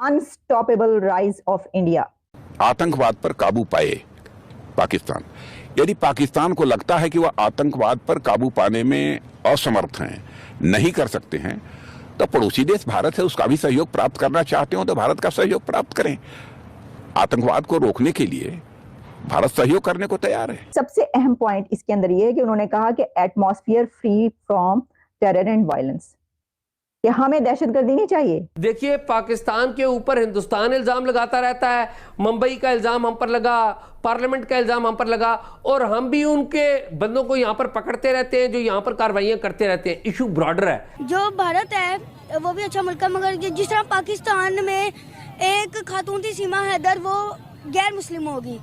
Unstoppable rise of India. आतंकवाद पर काबू पाए पाकिस्तान। यदि पाकिस्तान को लगता है कि वह आतंकवाद पर काबू पाने में असमर्थ हैं, नहीं कर सकते हैं, तो पड़ोसी देश भारत है, उसका भी सहयोग प्राप्त करना चाहते हो तो भारत का सहयोग प्राप्त करें। आतंकवाद को रोकने के लिए भारत सहयोग करने को तैयार है। सबसे अहम पॉइंट इसके अंदर ये है कि उन्होंने कहा कि atmosphere free from terror and violence, कि हमें दहशतगर्दी नहीं चाहिए। देखिए, पाकिस्तान के ऊपर हिंदुस्तान इल्जाम लगाता रहता है, मुंबई का इल्जाम हम पर लगा, पार्लियामेंट का इल्जाम हम पर लगा, और हम भी उनके बंदों को यहाँ पर पकड़ते रहते हैं जो यहाँ पर कार्रवाइयाँ करते रहते हैं। इशू ब्रॉडर है। जो भारत है वो भी अच्छा मुल्क है, मगर जिस तरह पाकिस्तान में एक खातून थी सीमा हैदर, वो गैर मुस्लिम होगी,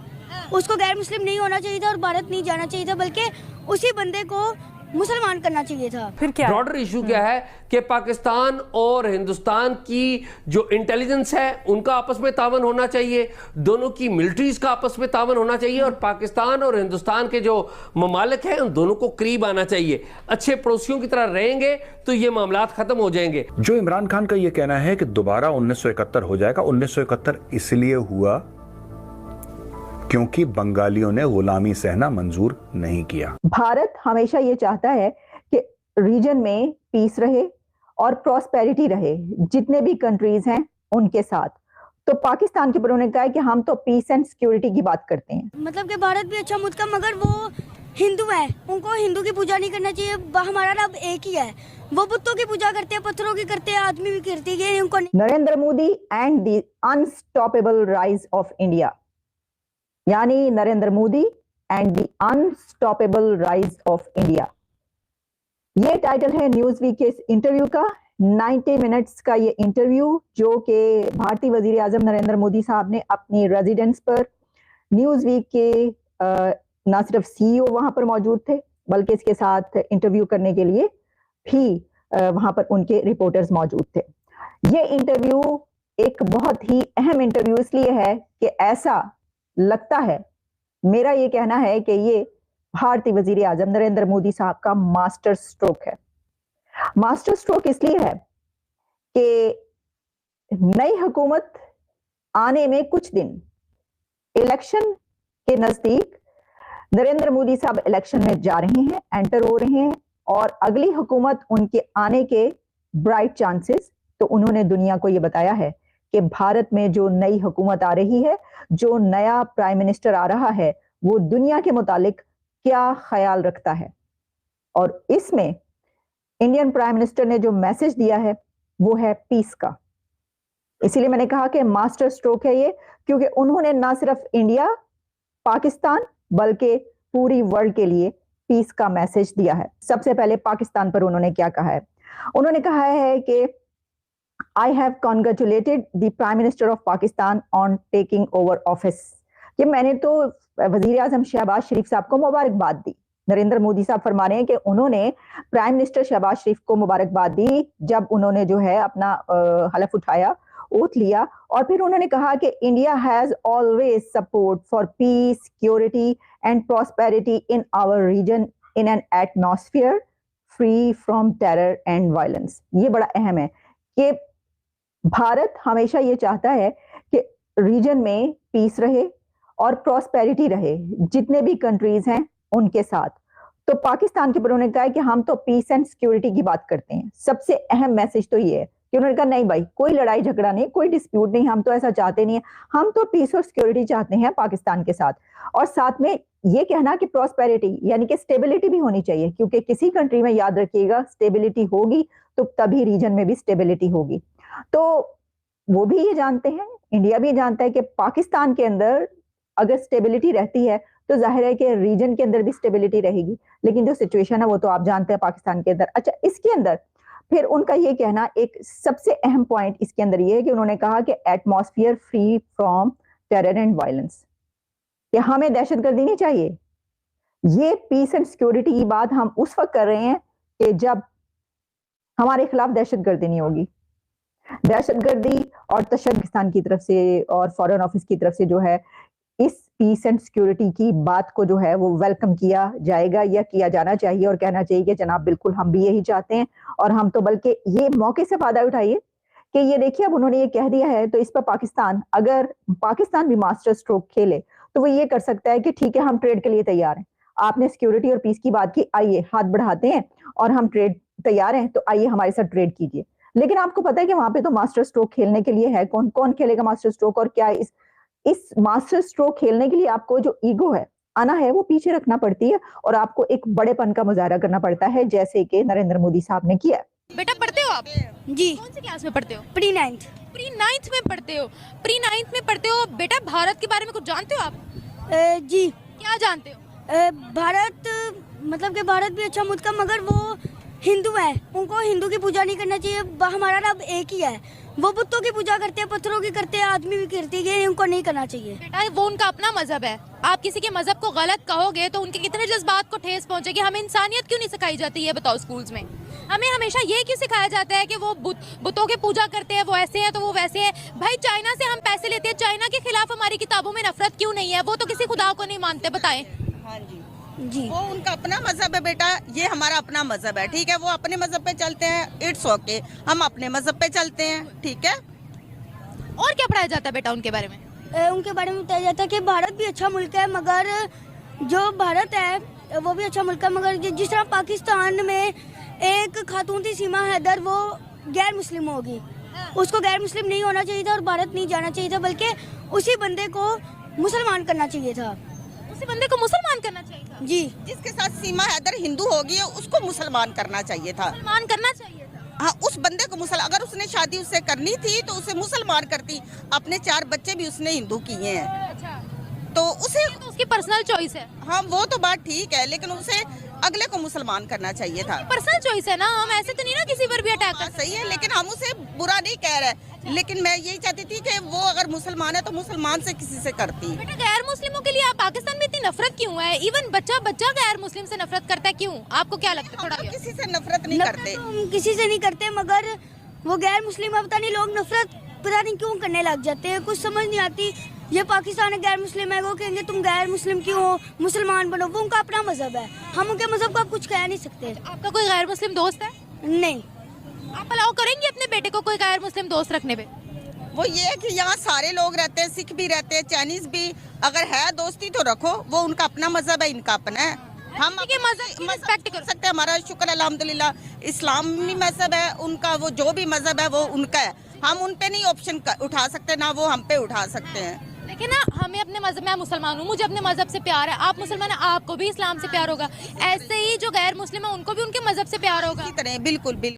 उसको गैर मुस्लिम नहीं होना चाहिए था और भारत नहीं जाना चाहिए था, बल्कि उसी बंदे को मुसलमान करना चाहिए था। फिर क्या ब्रॉडर इशू क्या है कि पाकिस्तान और हिंदुस्तान की जो इंटेलिजेंस है उनका आपस में तावन होना चाहिए, दोनों की मिलिट्रीज का आपस में तावन होना चाहिए, और पाकिस्तान और हिंदुस्तान के जो ममालिक हैं उन दोनों को करीब आना चाहिए। अच्छे पड़ोसियों की तरह रहेंगे तो ये मामलात खत्म हो जाएंगे। जो इमरान खान का ये कहना है कि दोबारा 1971 हो जाएगा, 1971 इसलिए हुआ क्योंकि बंगालियों ने गुलामी सहना मंजूर नहीं किया। भारत हमेशा ये चाहता है कि रीजन में पीस रहे और प्रॉस्पेरिटी रहे, जितने भी कंट्रीज हैं उनके साथ। तो पाकिस्तान के ऊपर उन्होंने कहा है कि हम तो पीस एंड सिक्योरिटी की बात करते हैं। मतलब कि भारत भी अच्छा मुल्क है, मगर वो हिंदू है, उनको हिंदू की पूजा नहीं करना चाहिए। हमारा रब एक ही है, वो बुतों की पूजा करते हैं, पत्थरों की करते हैं, आदमी भी करती है उनको। Narendra Modi and the unstoppable rise of India, यानी Narendra Modi and the unstoppable rise of India, ये टाइटल है न्यूज वीक के इस इंटरव्यू का। 90 मिनट्स का ये इंटरव्यू जो कि भारतीय वजीर आजम नरेंद्र मोदी साहब ने अपनी रेजिडेंस पर, न्यूज वीक के ना सिर्फ सीईओ वहां पर मौजूद थे बल्कि इसके साथ इंटरव्यू करने के लिए भी वहां पर उनके रिपोर्टर्स मौजूद थे। ये इंटरव्यू एक बहुत ही अहम इंटरव्यू इसलिए है कि ऐसा लगता है, मेरा ये कहना है कि ये भारतीय वजीर आजम नरेंद्र मोदी साहब का मास्टर स्ट्रोक है। मास्टर स्ट्रोक इसलिए है कि नई हुकूमत आने में कुछ दिन, इलेक्शन के नजदीक नरेंद्र मोदी साहब इलेक्शन में जा रहे हैं, एंटर हो रहे हैं, और अगली हुकूमत उनके आने के ब्राइट चांसेस। तो उन्होंने दुनिया को यह बताया है कि भारत में जो नई हुकूमत आ रही है, जो नया प्राइम मिनिस्टर आ रहा है, वो दुनिया के मुतालिक क्या ख्याल रखता है। और इसमें इंडियन प्राइम मिनिस्टर ने जो मैसेज दिया है वो है पीस का। इसीलिए मैंने कहा कि मास्टर स्ट्रोक है ये, क्योंकि उन्होंने ना सिर्फ इंडिया, पाकिस्तान, बल्कि पूरी वर्ल्ड के लिए पीस का मैसेज दिया है। सबसे पहले पाकिस्तान पर उन्होंने क्या कहा है? उन्होंने कहा है कि I have congratulated the Prime Minister of Pakistan on taking over office। ये मैंने तो वजीर आजम शहबाज शरीफ साहब को मुबारकबाद दी। नरेंद्र मोदी साहब फरमा रहे हैं कि उन्होंने प्राइम मिनिस्टर शहबाज शरीफ को मुबारकबाद दी जब उन्होंने जो है अपना हलफ उठाया, ओथ लिया, और फिर उन्होंने कहा कि India has always support for peace, security and prosperity in our region in an atmosphere free from terror and violence. ये बड़ा अहम है कि भारत हमेशा ये चाहता है कि रीजन में पीस रहे और प्रॉस्पेरिटी रहे, जितने भी कंट्रीज हैं उनके साथ। तो पाकिस्तान के ऊपर उन्होंने कहा है कि हम तो पीस एंड सिक्योरिटी की बात करते हैं। सबसे अहम मैसेज तो ये है कि उन्होंने कहा नहीं भाई, कोई लड़ाई झगड़ा नहीं, कोई डिस्प्यूट नहीं, हम तो ऐसा चाहते नहीं है, हम तो पीस और सिक्योरिटी चाहते हैं पाकिस्तान के साथ। और साथ में ये कहना कि प्रॉस्पेरिटी यानी कि स्टेबिलिटी भी होनी चाहिए, क्योंकि किसी कंट्री में याद रखिएगा स्टेबिलिटी होगी तो तभी रीजन में भी स्टेबिलिटी होगी। तो वो भी ये जानते हैं, इंडिया भी जानता है कि पाकिस्तान के अंदर अगर स्टेबिलिटी रहती है तो जाहिर है कि रीजन के अंदर भी स्टेबिलिटी रहेगी। लेकिन जो सिचुएशन है वो तो आप जानते हैं पाकिस्तान के अंदर। अच्छा, इसके अंदर फिर उनका ये कहना, एक सबसे अहम पॉइंट इसके अंदर ये है कि उन्होंने कहा कि atmosphere free from terror and violence, कि हमें दहशतगर्दी नहीं चाहिए। ये पीस एंड सिक्योरिटी की बात हम उस वक्त कर रहे हैं कि जब हमारे खिलाफ दहशतगर्दी नहीं होगी। दहशतगर्दी और तशद्दुद की तरफ से और फॉरेन ऑफिस की तरफ से जो है इस पीस एंड सिक्योरिटी की बात को जो है वो वेलकम किया जाएगा या किया जाना चाहिए, और कहना चाहिए कि जनाब बिल्कुल हम भी यही चाहते हैं। और हम तो बल्कि ये मौके से फायदा उठाइए कि ये देखिए अब उन्होंने ये कह दिया है तो इस पर पाकिस्तान, अगर पाकिस्तान भी मास्टर स्ट्रोक खेले तो वो ये कर सकता है कि ठीक है हम ट्रेड के लिए तैयार हैं, आपने सिक्योरिटी और पीस की बात की, आइए हाथ बढ़ाते हैं और हम ट्रेड तैयार हैं, तो आइए हमारे साथ ट्रेड कीजिए। लेकिन आपको पता है कि वहां पे तो मास्टर स्ट्रोक खेलने के लिए है कौन? कौन खेलेगा मास्टर स्ट्रोक? और क्या इस मास्टर स्ट्रोक खेलने के लिए आपको जो ईगो है, आना है, वो पीछे रखना पड़ती है और आपको एक बड़ेपन का मुजाहरा करना पड़ता है, जैसे कि नरेंद्र मोदी साहब ने किया। बेटा पढ़ते हो आप? जी। कौन सी क्लास में पढ़ते हो? Pre 9th। प्री 9th में पढ़ते हो? प्री 9th में पढ़ते हो बेटा, भारत के बारे में कुछ जानते हो आप? जी। क्या जानते हो? भारत मतलब कि भारत भी अच्छा मुल्क है, मगर वो हिंदू है, उनको हिंदू की पूजा नहीं करना चाहिए। हमारा रब एक ही है, वो बुतों की पूजा करते हैं, पत्थरों की करते हैं, आदमी भी करते हैं, उनको नहीं करना चाहिए। बेटा वो उनका अपना मजहब है, आप किसी के मजहब को गलत कहोगे तो उनके कितने जज्बात को ठेस पहुंचेगी। हमें इंसानियत क्यों नहीं सिखाई जाती ये बताओ स्कूल्स में? हमें हमेशा ये क्यों सिखाया जाता है कि वो बुतों की पूजा करते हैं, वो ऐसे हैं तो वो वैसे हैं। भाई चाइना से हम पैसे लेते हैं, चाइना के खिलाफ हमारी किताबों में नफरत क्यों नहीं है? वो तो किसी खुदा को नहीं मानते, बताएं। हाँ जी जी। वो उनका अपना मजहब है बेटा, ये हमारा अपना मजहब है, ठीक है। वो अपने मजहब पे चलते हैं, इट्स ओके, हम अपने मजहब पे चलते हैं, ठीक है। और क्या पढ़ाया जाता है बेटा उनके बारे में? उनके बारे में बताया जाता है कि भारत भी अच्छा मुल्क है, मगर जो भारत है वो भी अच्छा मुल्क है, मगर जिस तरह पाकिस्तान में एक खातून थी सीमा हैदर, वो गैर मुस्लिम होगी, उसको गैर मुस्लिम नहीं होना चाहिए था और भारत नहीं जाना चाहिए था, बल्कि उसी बंदे को मुसलमान करना चाहिए था। उसी बंदे को मुसलमान करना चाहिए था? जी। जिसके साथ सीमा हैदर हिंदू होगी उसको मुसलमान करना चाहिए था। मुसलमान करना चाहिए था। हाँ, उस बंदे को अगर उसने शादी उससे करनी थी तो उसे मुसलमान करती। अपने 4 बच्चे भी उसने हिंदू किए हैं, अच्छा, तो उसे तो उसकी पर्सनल चॉइस है। हाँ वो तो बात ठीक है, लेकिन उसे अगले को मुसलमान करना चाहिए था। पर्सनल चॉइस है ना, हम ऐसे तो नहीं ना किसी पर भी अटैक कर हाँ, सही है, लेकिन हम उसे बुरा नहीं कह रहे। लेकिन मैं यही चाहती थी कि वो अगर मुसलमान है तो मुसलमान से किसी से करती। बेटा गैर मुस्लिमों के लिए आप पाकिस्तान में इतनी नफरत क्यों है? इवन बच्चा गैर मुस्लिम से नफरत करता है, क्यों? आपको क्या लगता है? थोड़ा हम किसी से नफरत नहीं करते। तो हम किसी से नहीं करते, मगर वो गैर मुस्लिम है, पता नहीं लोग नफरत पता नहीं क्यों करने लग जाते हैं, कुछ समझ नहीं आती। ये पाकिस्तान है, गैर मुस्लिम है, वो कहेंगे तुम गैर मुस्लिम क्यों हो, मुसलमान बनो, वो उनका अपना मजहब है, हम उनके मजहब को कुछ कह नहीं सकते। आपका कोई गैर मुस्लिम दोस्त है? नहीं। आप अलाउ करेंगे अपने बेटे को कोई गैर मुस्लिम दोस्त रखने पे? वो ये है कि यहाँ सारे लोग रहते हैं, सिख भी रहते हैं, चाइनीज भी, अगर है दोस्ती तो रखो, वो उनका अपना मजहब है, इनका अपना है। हम के मजहब की रिस्पेक्ट कर सकते हैं, हमारा शुक्र अल्हम्दुलिल्लाह इस्लामी मजहब है, उनका वो जो भी मजहब है वो उनका है, हम उन पे नहीं ऑप्शन उठा सकते, ना वो हम पे उठा सकते हैं। लेकिन ना हमें अपने मजहब, मैं मुसलमान हूँ, मुझे अपने मजहब से प्यार है, आप मुसलमान हैं, आपको भी इस्लाम से प्यार होगा, ऐसे ही जो गैर मुस्लिम है उनको भी उनके मजहब से प्यार होगा। इसी तरह बिल्कुल बिल्कुल।